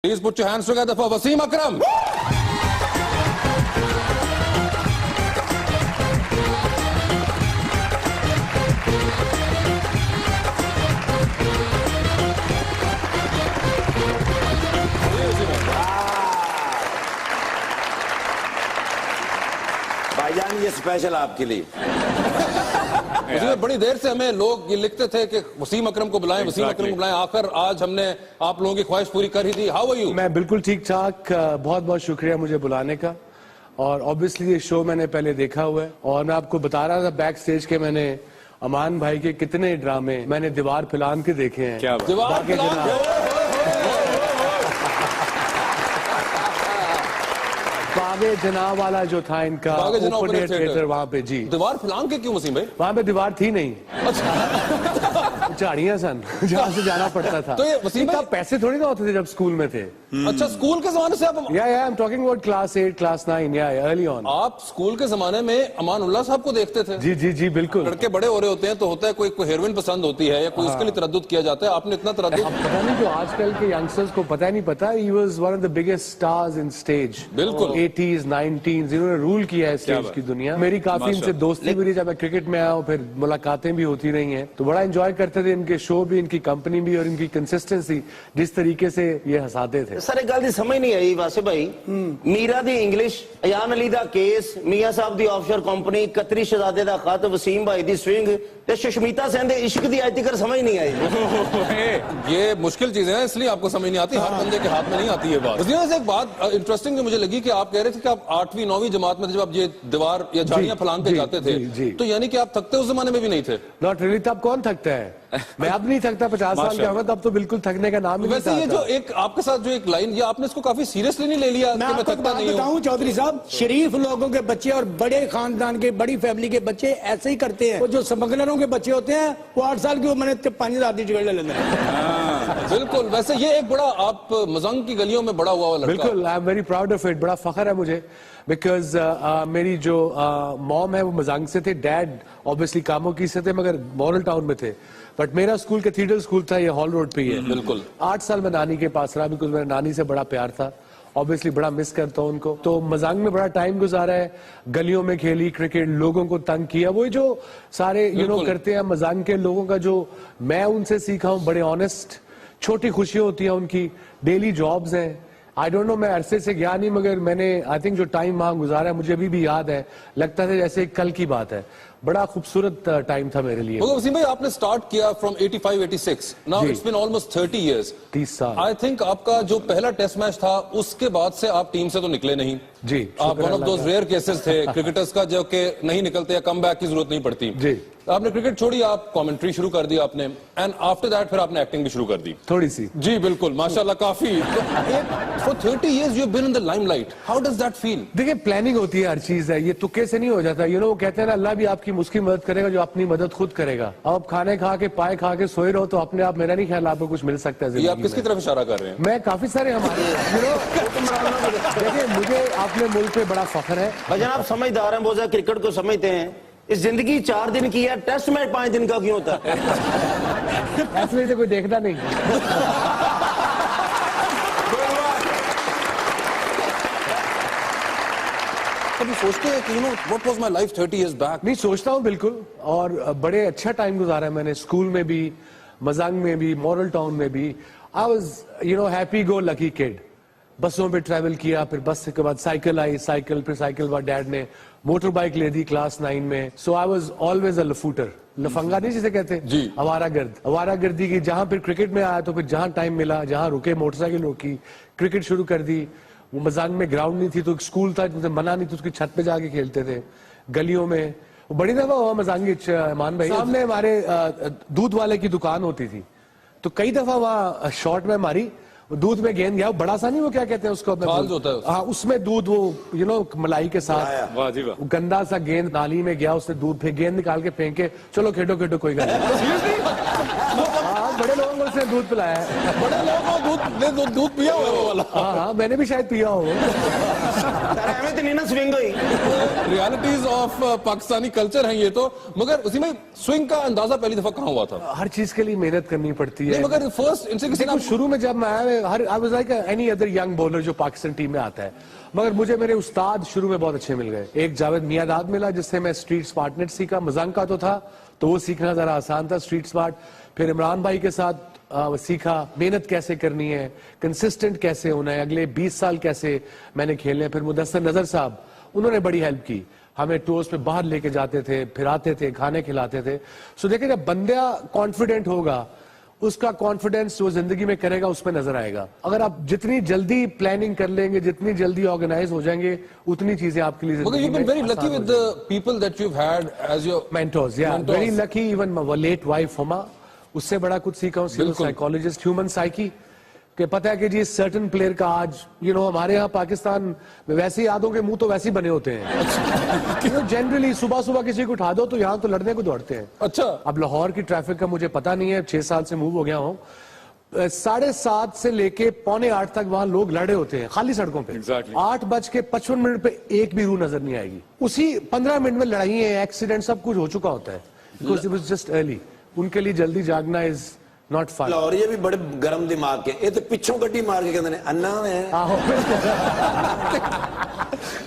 Please put your hands together for Wasim Akram. भाईजान ये special आपके लिए। उसमें बड़ी देर से हमें लोग ये लिखते थे कि वसीम अकरम को बुलाएं, वसीम अकरम को बुलाएं। आखिर आज हमने आप लोगों की ख्वाहिश पूरी कर ही दी। How are you? मैं बिल्कुल ठीक ठाक। बहुत बहुत शुक्रिया मुझे बुलाने का। और ऑब्वियसली ये शो मैंने पहले देखा हुआ है और मैं आपको बता रहा था बैक स्टेज के मैंने अमान भाई के कितने ड्रामे मैंने दीवार फिलान के देखे हैं। क्या दीवार बागे जनाब वाला जो था इनका ओपन एयर थिएटर वहाँ पे। जी दीवार फिलान के क्यों वसीम भाई? वहाँ पे दीवार थी नहीं, झाड़ियां सन जहाँ से जाना पड़ता था। तो ये वसीम भाई पैसे थोड़ी ना होते थे जब स्कूल में थे। अच्छा स्कूल के जमाने से आप? या I am talking about class 8 class 9 या अर्ली ऑन। आप स्कूल के जमाने में अमानुल्लाह साहब को देखते थे? जी जी जी बिल्कुल। लड़के बड़े हो रहे होते हैं तो होता है कोई हेरोइन पसंद होती है या कोई उसके लिए तरद्दुद किया जाता है। आपने इतना तरद्दुद? पता नहीं जो आजकल के यंगस्टर्स को पता ही नहीं पता। He was one of the biggest stars in stage. बिल्कुल 80s 90s इन्होंने रूल किया है स्टेज की दुनिया। मेरी काफी इनसे दोस्ती भी रही जब मैं क्रिकेट में आया हूँ, फिर मुलाकातें भी होती रही हैं, तो बड़ा एंजॉय करते थे इनके शो भी, इनकी कंपनी भी और इनकी कंसिस्टेंसी जिस तरीके से ये हंसाते थे। सर एक गल दी समझ नहीं आई वासे भाई। मीरा दी इंग्लिश, अयान अली दा केस, मियां साहब दी ऑफशोर कंपनी, कतरी शहजादे दा खत, वसीम भाई दी स्विंग ते सुष्मिता सेन दे इश्क दी आज तक समझ नहीं आई। ये मुश्किल चीजें हैं इसलिए आपको समझ नहीं आती। हर बंदे के हाथ में नहीं आती है बात। वसीम से एक बात इंटरेस्टिंग मुझे लगी कि आप कह रहे थे कि आप 8वीं 9वीं जमात में जब आप ये दीवार या झाड़ियां फलांग के जाते थे तो यानी कि आप थकते उस जमाने में भी नहीं थे? Not really. तब कौन थकता है? मैं अब नहीं थकता। 50 साल का होगा तब तो बिल्कुल थकने का नाम ही नहीं। वैसे ये जो एक आपके साथ जो एक लाइन, ये आपने इसको काफी सीरियसली नहीं ले लिया? मैं आपको बात बताऊं चौधरी साहब, शरीफ लोगों के बच्चे और बड़े खानदान के बड़ी फैमिली के बच्चे ऐसे ही करते हैं। वो जो स्मगलरों के बच्चे होते हैं वो 8 साल की उम्र में 5,000 टिकट ले लेते हैं। बिल्कुल। वैसे ये एक बड़ा आप मजंग की गलियों में बड़ा हुआ लड़का। बिल्कुल I am very proud of it. बड़ा फखर है मुझे बिकॉज मेरी जो मॉम है वो मजंग से थे, डैड ऑब्वियसली कामों की से थे मगर मॉडल टाउन में थे। बट मेरा स्कूल कैथीड्रल स्कूल था, ये हॉल रोड पे ही है। बिल्कुल 8 साल में नानी के पास रहा बिकॉज मेरे नानी से बड़ा प्यार था। ऑब्वियसली बड़ा मिस करता हूँ उनको। तो मजांग में बड़ा टाइम गुजारा है, गलियों में खेली क्रिकेट, लोगों को तंग किया, वो जो सारे करते हैं मजांग के लोगों का जो मैं उनसे सीखा हूँ। बड़े ऑनेस्ट, छोटी खुशियां होती हैं उनकी, डेली जॉब्स हैं। आई डोंट नो, मैं अरसे से गया नहीं मगर मैंने आई थिंक जो टाइम वहां गुजारा है मुझे अभी भी याद है, लगता था जैसे कल की बात है। बड़ा खूबसूरत टाइम था मेरे लिए। वसीम भाई आपने स्टार्ट किया from 85-86, now it's been almost 30 years. 30 साल। आई थिंक आपका जो पहला टेस्ट मैच था उसके बाद से आप टीम से तो निकले नहीं। जी आप one of those rare cases थे क्रिकेटर्स का जो कि नहीं निकलते या कमबैक की जरूरत नहीं पड़ती। जी आपने क्रिकेट छोड़ी, आप कमेंट्री शुरू कर दी आपने, एंड आफ्टर दैट फिर आपने एक्टिंग भी शुरू कर दी थोड़ी सी। जी बिल्कुल माशाल्लाह काफी। For 30 years you have been in the limelight, how does that feel? देखिए प्लानिंग होती है, हर चीज है, ये तुक्के से नहीं हो जाता। वो कहते हैं ना अल्लाह भी आपकी मुश्किल मदद करेगा जो अपनी मदद खुद करेगा। अब खाने खा के पाए खा के सोए रहो तो अपने आप, मेरा नहीं ख्याल आपको कुछ मिल सकता है। ये आप किसकी तरफ इशारा कर रहे हैं? मैं काफी सारे हमारे देखिए मुझे अपने मुल्क पे बड़ा फख्र है। भाईजान आप समझदार हैं, बहुत ज्यादा क्रिकेट को समझते हैं। इस जिंदगी 4 दिन की है, टेस्ट मैच 5 दिन का क्यों होता है? ऐसे तो कोई देखता नहीं। कभी सोचते हैं कि what was my life 30 years back? नहीं सोचता हूँ बिल्कुल, और बड़े अच्छा टाइम गुजारा है मैंने, स्कूल में भी, मजांग में भी, मॉडल टाउन में भी। I was happy go lucky kid. बसों पे ट्रैवल किया, फिर बस के बाद साइकिल आई, साइकिल फिर साइकिल बाद डैड ने मोटर बाइक ले दी क्लास 9 में। सो आई वाज ऑलवेज अ लफूटर, लफंगा नहीं जिसे कहते हैं, आवारागर्द। आवारागर्दी की जहां फिर क्रिकेट में आया तो फिर जहां टाइम मिला, जहां रुके मोटरसाइकिल रोकी, क्रिकेट शुरू कर दी। वो मजांग में ग्राउंड नहीं थी तो स्कूल था, मना नहीं तो उसकी छत पे जाके खेलते थे गलियों में। बड़ी दफा हुआ मजांगी मान भाई सामने हमारे दूध वाले की दुकान होती थी, तो कई दफा वहां शॉर्ट में मारी, दूध में गेंद गया, बड़ा सा नहीं, वो क्या कहते हैं उसको, हाँ उसमें दूध, वो मलाई के साथ, वाह जी वाह, गंदा सा गेंद नाली में गया, उसने दूध फेंक, गेंद निकाल के फेंके, चलो खेडो खेडो कोई गल नहीं। हाँ बड़े लोगों को उसने दूध पिलाया है। बड़े लोगों को दूध पिया हुआ वाला। हाँ मैंने भी शायद पिया हो। एवं तो नहीं ना स्विंग हुई। रियलिटीज ऑफ पाकिस्तानी कल्चर हैं ये तो, मगर उसी में स्विंग का अंदाजा पहली दफा कहाँ हुआ था? हर चीज के लिए मेहनत करनी पड़ती है। नहीं, मगर फर्स्ट इनसे किसी देखो, शुरू में जब मैं आया, I was like any other young bowler जो पाकिस्तान टीम में आता है, मगर मुझे मेरे उस्ताद शुरू में बहुत अच्छे मिल गए। एक जावेद मियादाद मिला जिससे मैं स्ट्रीट स्मार्टनेस सीखा, मजंग का तो था तो वो सीखना जरा आसान था, स्ट्रीट स्मार्ट। फिर इमरान भाई के साथ सीखा मेहनत कैसे करनी है, कंसिस्टेंट कैसे होना है, अगले 20 साल कैसे मैंने खेले। फिर मुदस्सिर नजर साहब, उन्होंने बड़ी हेल्प की, हमें टूर्स पे बाहर लेके जाते थे, फिराते थे, खाने खिलाते थे। सो देखिए, जब बंदा कॉन्फिडेंट होगा, उसका कॉन्फिडेंस जो जिंदगी में करेगा उसमें नजर आएगा। अगर आप जितनी जल्दी प्लानिंग कर लेंगे, जितनी जल्दी ऑर्गेनाइज हो जाएंगे, उतनी चीजें आपके लिए मगर you've been very lucky with the people that you've had as your mentors. Yeah, mentors. very lucky. Even my late wife Huma, उससे बड़ा कुछ सीखा हूँ, साइकोलॉजिस्ट, ह्यूमन साइकी, कि पता है कि जी सर्टन प्लेयर का आज हमारे यहाँ पाकिस्तान में वैसे यादों के मुंह तो वैसे ही बने होते हैं। जनरली सुबह सुबह किसी को उठा दो तो यहाँ तो लड़ने को दौड़ते हैं। अच्छा, अब लाहौर की ट्रैफिक का मुझे पता नहीं है, 6 साल से मूव हो गया हूँ। 7:30 से लेके 7:45 तक वहां लोग लड़े होते हैं खाली सड़कों पे। 8:55 पे एक भी रूह नजर नहीं आएगी। उसी 15 मिनट में लड़ाई है, एक्सीडेंट, सब कुछ हो चुका होता है, because it was just early. उनके लिए जल्दी जागना इज नॉट फन। लाहौर ये भी बड़े गर्म दिमाग के, ये तो पिछों गड्डी मार के कहते हैं अन्ना है। आहो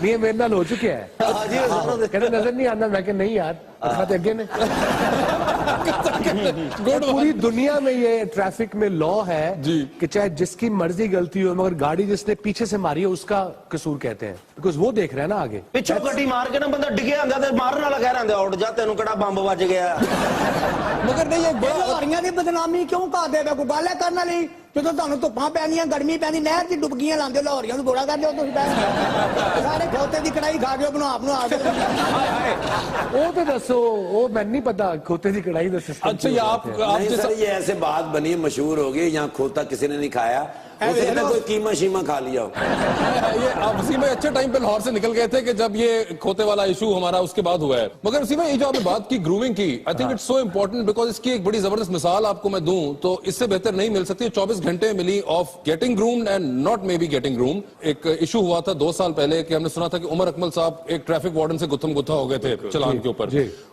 नहीं, मेरे नाल हो चुके हैं। कहते नजर नहीं आना, मैं नहीं यार अगे ने। पूरी दुनिया में ये ट्रैफिक में लॉ है कि चाहे जिसकी मर्जी गलती हो, मगर गाड़ी जिसने पीछे से मारी है उसका कसूर कहते हैं, बिकॉज वो देख रहे हैं ना आगे। पिछों गड्डी मार के ना बंदा डिगे आंदा ते मारन वाला कह रहा उठ जा, तेनू कड़ा बंब बज गया। मगर नहीं, एक बड़ा लाहौरियां की बदनामी क्यों करदे पे? कोई गल है करने वाली? ਜਦੋਂ ਤੁਹਾਨੂੰ ਧੁੱਪਾਂ ਪੈਣੀਆਂ, ਗਰਮੀ ਪੈਂਦੀ, ਨਹਿਰ 'ਚ ਡੁੱਬਕੀਆਂ ਲਾਉਂਦੇ, ਲਾਹੌਰੀਆਂ ਨੂੰ ਗੋੜਾ ਕਰਦੇ ਹੋ ਤੁਸੀਂ। ਸਾਰੇ ਖੋਤੇ ਦੀ ਕੜਾਈ ਖਾ ਕੇ ਬਣਾ ਕੇ। वो तो दसो, वो मैं नहीं पता खोते की कढ़ाई का सिस्टम। अच्छा, ये आप नहीं सर, ये ऐसे बात बनी, मशहूर हो गई, यहाँ खोता किसी ने नहीं खाया, उसे ना कोई कीमा शीमा खा लिया हो। ये आप उसी में अच्छे टाइम पे लाहौर से निकल गए थे कि जब ये खोते वाला इशू हमारा उसके बाद हुआ है। मगर उसी में ये जो आपने बात की ग्रूमिंग की, I think it's so important, because इसकी एक बड़ी जबरदस्त मिसाल आपको मैं दूं तो इससे बेहतर नहीं मिल सकती। 24 घंटे मिली of getting groomed and not may be getting groomed. एक इशू हुआ था 2 साल पहले कि हमने सुना था कि उमर अकमल साहब एक ट्रैफिक वार्डन से गुत्थम गुत्था हो गए थे चलान के ऊपर,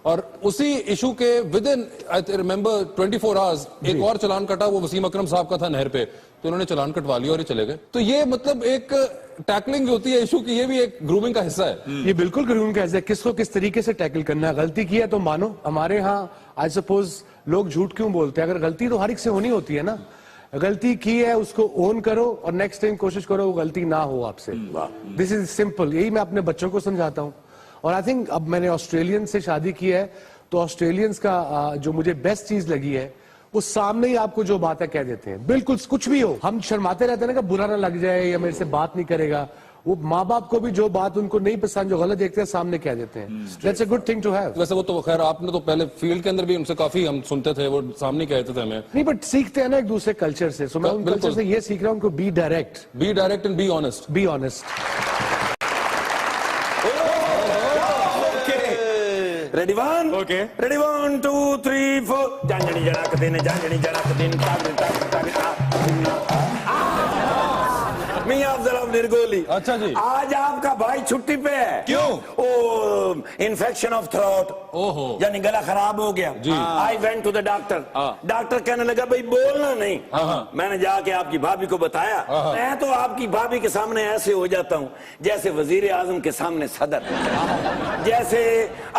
और उसी इशू के with in I remember 24 hours एक और चलान कटा, वो वसीम अकरम साहब का था नहर पे, तो उन्होंने चलान कटवा लिया और ये चले गए। तो ये मतलब एक टैकलिंग होती है इशू की, ये भी एक ग्रूमिंग का हिस्सा है। ये बिल्कुल ग्रूमिंग का हिस्सा है। किसको किस तरीके से टैकल करना है। गलती की है तो मानो। हमारे यहाँ आई सपोज लोग झूठ क्यों बोलते हैं? अगर गलती तो हर एक से होनी होती है ना। गलती की है उसको ओन करो और नेक्स्ट टाइम कोशिश करो वो गलती ना हो आपसे। This is simple. यही मैं अपने बच्चों को समझाता हूँ। और आई थिंक अब मैंने ऑस्ट्रेलियन से शादी की है तो ऑस्ट्रेलियंस का जो मुझे बेस्ट चीज लगी है, वो सामने ही आपको जो बात है कह देते हैं, बिल्कुल कुछ भी हो। हम शर्माते रहते हैं ना कि बुरा ना लग जाए या मेरे से बात नहीं करेगा। वो माँ बाप को भी जो बात उनको नहीं पसंद, जो गलत देखते हैं, सामने कह देते हैं। That's a good thing to have. वैसे वो तो खैर आपने तो पहले फील्ड के अंदर भी उनसे काफी हम सुनते थे, वो सामने कहते थे हमें। नहीं, बट सीखते हैं ना एक दूसरे कल्चर से। सो मैं उन कल्चर से ये सीख रहा हूँ उनको be direct and be honest. Be honest. Ready one, okay, ready 1 2 3 4। जांजनी जड़क दिन मियां अफजल निर्गोली। अच्छा जी, आज आपका भाई छुट्टी पे है। क्यों? ओ इन्फेक्शन ऑफ थ्रोट, ओहो, यानी गला खराब हो गया। I went to the doctor. Doctor कहने लगा भाई बोलना नहीं। मैंने जाके आपकी भाभी को बताया। मैं तो आपकी भाभी के सामने ऐसे हो जाता हूँ जैसे वजीर आजम के सामने सदर, जैसे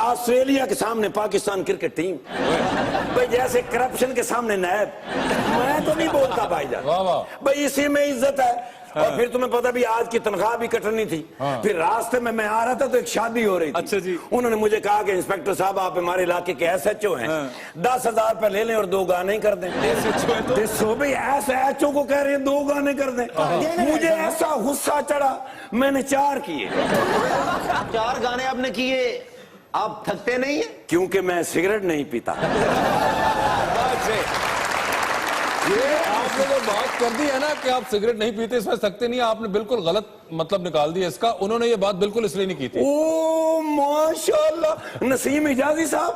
ऑस्ट्रेलिया के सामने पाकिस्तान क्रिकेट टीम, भाई जैसे करप्शन के सामने नायब। मैं तो नहीं बोलता भाईजान, भाई इसी में इज्जत है। और फिर तुम्हें पता भी आज की तनख्वाह भी कटनी थी। फिर रास्ते में मैं आ रहा था तो एक शादी हो रही थी। अच्छा जी। उन्होंने मुझे कहा कि इंस्पेक्टर साहब आप हमारे इलाके के SHO हैं, 10,000 रुपए ले लें और 2 गाने कर दें। SHO भाई SHO को कह रहे हैं 2 गाने कर दें। मुझे ऐसा गुस्सा चढ़ा, मैंने 4 किए। 4 गाने आपने किए, आप थकते नहीं है? क्योंकि मैं सिगरेट नहीं पीता। ये आपने जो बात कर दी है ना कि आप सिगरेट नहीं पीते, इसमें सकते नहीं, आपने बिल्कुल गलत मतलब निकाल दिया इसका। उन्होंने ये बात बिल्कुल इसलिए नहीं की थी। ओ माशाल्लाह, नसीम इजाजी साहब,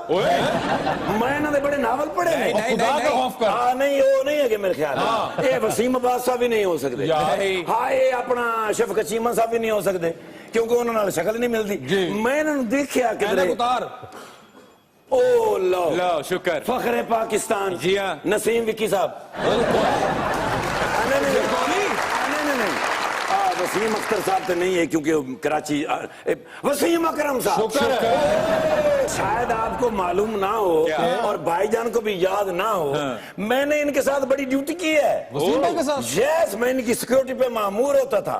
मैं ना बड़े नावल पढ़े हैं। नहीं वो नहीं है कि मेरे ख्याल ये वसीम अब्बास साहब भी नहीं हो सकते। हाँ, ये अपना शफकत चीमा साहब भी नहीं हो सकते। क्योंकि उन्होंने शक्ल नहीं मिलती। मैं इन्होंने देखा कि उतार ओ लो लो शुक्र फखरे पाकिस्तान जी हाँ। नसीम विक्की साहब। नहीं वसीम अख्तर साहब तो नहीं है क्योंकि कराची वसीम अकरम साहब। शायद आपको मालूम ना हो और भाईजान को भी याद ना हो, मैंने इनके साथ बड़ी ड्यूटी की है। वसीम भाई के साथ? यस, मैं इनकी सिक्योरिटी पे मामूर होता था।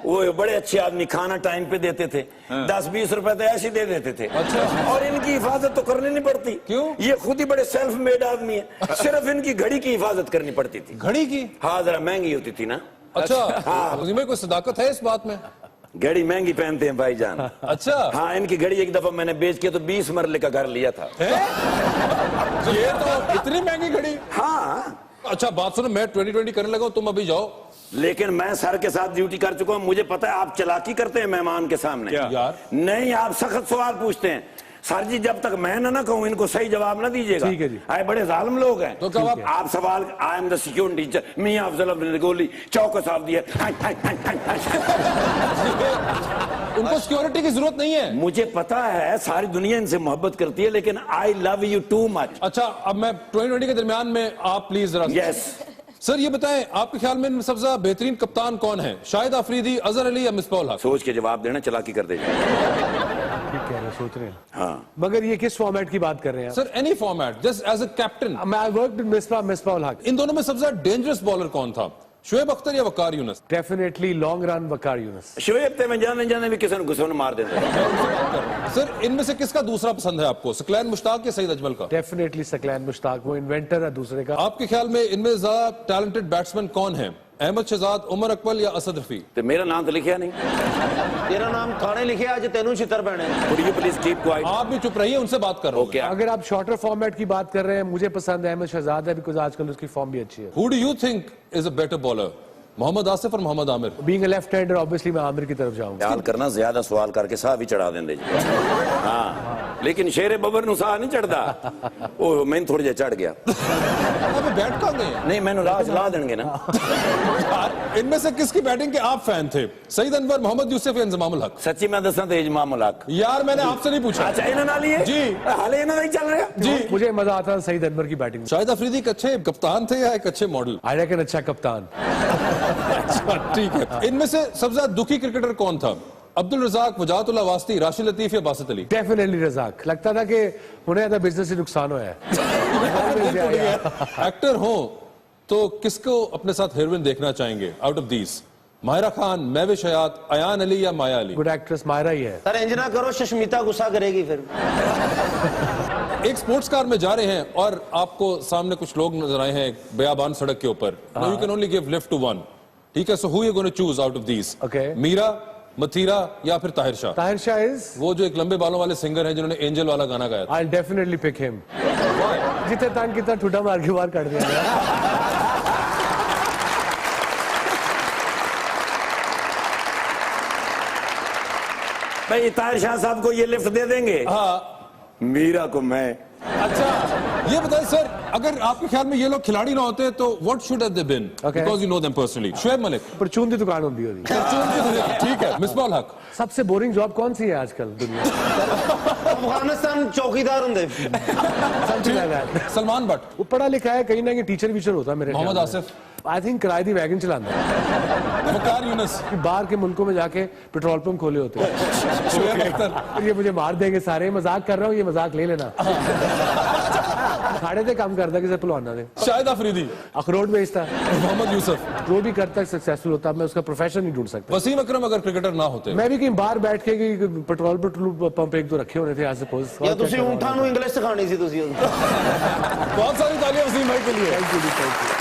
वो बड़े अच्छे आदमी, खाना टाइम पे देते थे, 10-20 रुपए तो ऐसे दे देते थे। अच्छा। और इनकी हिफाजत तो करनी नहीं पड़ती। क्यों? ये खुद ही बड़े सेल्फ मेड आदमी है। सिर्फ इनकी घड़ी की हिफाजत करनी पड़ती थी। घड़ी की? हाँ, जरा महंगी होती थी ना। अच्छा। वसीम भाई कोई सदाकत है इस बात में? घड़ी महंगी पहनते हैं भाईजान। अच्छा। हाँ, इनकी घड़ी एक दफा मैंने बेच के तो 20 मरले का घर लिया था। ये तो इतनी महंगी घड़ी। हाँ। अच्छा बात सुनो, मैं 2020 करने लगा हूं, तुम अभी जाओ। लेकिन मैं सर के साथ ड्यूटी कर चुका हूं, मुझे पता है आप चालाकी करते हैं मेहमान के सामने। यार नहीं, आप सख्त सवाल पूछते हैं। सर जी जब तक मैं ना कहूं इनको सही जवाब ना दीजिएगा। ठीक है जी। आए बड़े जालिम लोग हैं। तो कब आप सवाल, I am the security teacher Miyan Afzal Abdul Goli Chaukas साहब दिए। उनको सिक्योरिटी की जरूरत नहीं है। मुझे पता है सारी दुनिया इनसे मोहब्बत करती है, लेकिन I love you too much. अच्छा अब मैं 2020 के दरमियान में आप प्लीज जरा। यस सर ये बताएं आपके ख्याल में इनमें सबसे ज्यादा बेहतरीन कप्तान कौन है? शाहिद अफरीदी, अजहर अली या मिसबाह हक? सोच के जवाब देना, चालाकी कर दीजिए। ठीक कह रहे हैं, सोच रहे हैं। हाँ, मगर ये किस फॉर्मेट की बात कर रहे हैं? Sir any format, just as a captain. मैं वर्कड मिसबाह हक। इन दोनों में सबसे ज्यादा डेंजरस बॉलर कौन था, शोएब अख्तर या वकार यूनुस? डेफिनेटली लॉन्ग रन वकार यूनुस। शोएब ते में जाने भी किसी ने घुसोन मार देते। सर इनमें से किसका दूसरा पसंद है आपको, सकलैन मुश्ताक या सईद अजमल का? डेफिनेटली सकलैन मुश्ताक, वो इन्वेंटर है दूसरे का। आपके ख्याल में इनमें ज्यादा टैलेंटेड बैट्समैन कौन है, अहमद शहजाद, उमर अकबल या असद रफी? तो मेरा नाम तो लिखा नहीं। तेरा नाम थाने लिखे आज तेनू छितर पैने। Would you please keep quiet? आप भी चुप रहिए, उनसे बात कर रहा हूं। Okay. अगर आप शॉर्टर फॉर्मेट की बात कर रहे हैं, मुझे पसंद है अहमद शहजाद है, बिकॉज आजकल उसकी फॉर्म भी अच्छी है। Who do you think is a better bowler, Mohammad Asif और Mohammad Amir? Being a left hander obviously मैं आमिर की तरफ जाऊंगा। याद करना, ज्यादा सवाल करके साह भी चढ़ा देंगे जी। हाँ, लेकिन शेरे बबर नु साह नहीं चढ़ता। ओ मैं थोड़ी देर चढ़ गया। अबे बैट कहां गए? नहीं, मैंने राह चला देंगे ना। यार इनमें से किसकी बैटिंग के आप फैन थे, सईद अनवर, मोहम्मद यूसुफ या इंजमामुल हक? सच्ची मैं दसा तो इजमामुल हक। यार मैंने आपसे नहीं पूछा। अच्छा इन्होंने लिए जी। हाले इन्होंने नहीं चल रहा जी मुझे मजा आता है सईद अनवर की बैटिंग में। शाहिद अफरीदी एक अच्छे कप्तान थे या एक अच्छे मॉडल? आई रेकन अच्छा कप्तान। ठीक है। इनमें से सबसे ज्यादा दुखी क्रिकेटर कौन था, अब्दुल रजाक, वजाहतुल्लाह वास्ती, राशिद लतीफ या बासित अली? डेफिनेटली रजाक। लगता था कि उन्हें ज्यादा बिजनेस से नुकसान हुआ है। एक्टर हो तो किसको अपने साथ हीरोइन देखना चाहेंगे out of these, Mahira Khan, Mehwish Hayat, Ayan Ali या माया अली? गुड एक्ट्रेस मायरा ही है। सर इंज ना करो, सुष्मिता गुस्सा करेगी फिर। एक स्पोर्ट्स कार में जा रहे हैं और आपको सामने कुछ लोग नजर आए हैं एक बयाबान सड़क के ऊपर। You can only give lift to one, ठीक है? So who you gonna choose out of these? Okay. Meera, Mathira या फिर ताहिर शाह? ताहिर शाह इज, वो जो एक लंबे बालों वाले सिंगर हैं जिन्होंने एंजल वाला गाना गाया था। I definitely pick him. जितने तान कितना ठुटा मार के बाहर काट दिया। भाई ताहिर शाह साहब को ये लिफ्ट दे देंगे। हाँ। मीरा को मैं। अच्छा ये बताएं सर, अगर आपके ख्याल में ये लोग खिलाड़ी ना होते तो what should have they been, because you know them personally? Shoaib Malik. परचून की दुकान होती होगी। ठीक है। मिसबाह हक। सबसे बोरिंग जॉब कौन सी है आजकल दुनिया में? अफगानिस्तान चौकीदार होंगे। सलमान भट्ट। वो पढ़ा लिखा है, कहीं ना कहीं टीचर वीचर होता है मेरे। मोहम्मद आसिफ। आई थिंक किराए दी वैगन चलाना है। वकार यूनुस। बाहर के मुल्कों में जाके पेट्रोल पंप खोले होते हैं। शोएब अख्तर। फिर ये मुझे मार देंगे सारे। मजाक कर रहा हूँ, ये मजाक ले लेना। खाड़े थे काम करता किसी पहलवाना ने। शाहिद अफरीदी। अखरोट बेचता। मोहम्मद यूसुफ। जो भी करता सक्सेसफुल होता, मैं उसका प्रोफेशन नहीं ढूंढ सकता। वसीम अकरम अगर क्रिकेटर ना होते? मैं भी कहीं बाहर बैठ के पेट्रोल पंप एक दो रखे होने थे, आई सपोज। या तुसी ऊंठा नु इंग्लिश सिखानी सी तुसी। बहुत सारी तालियां वसीम भाई के लिए। Thank you.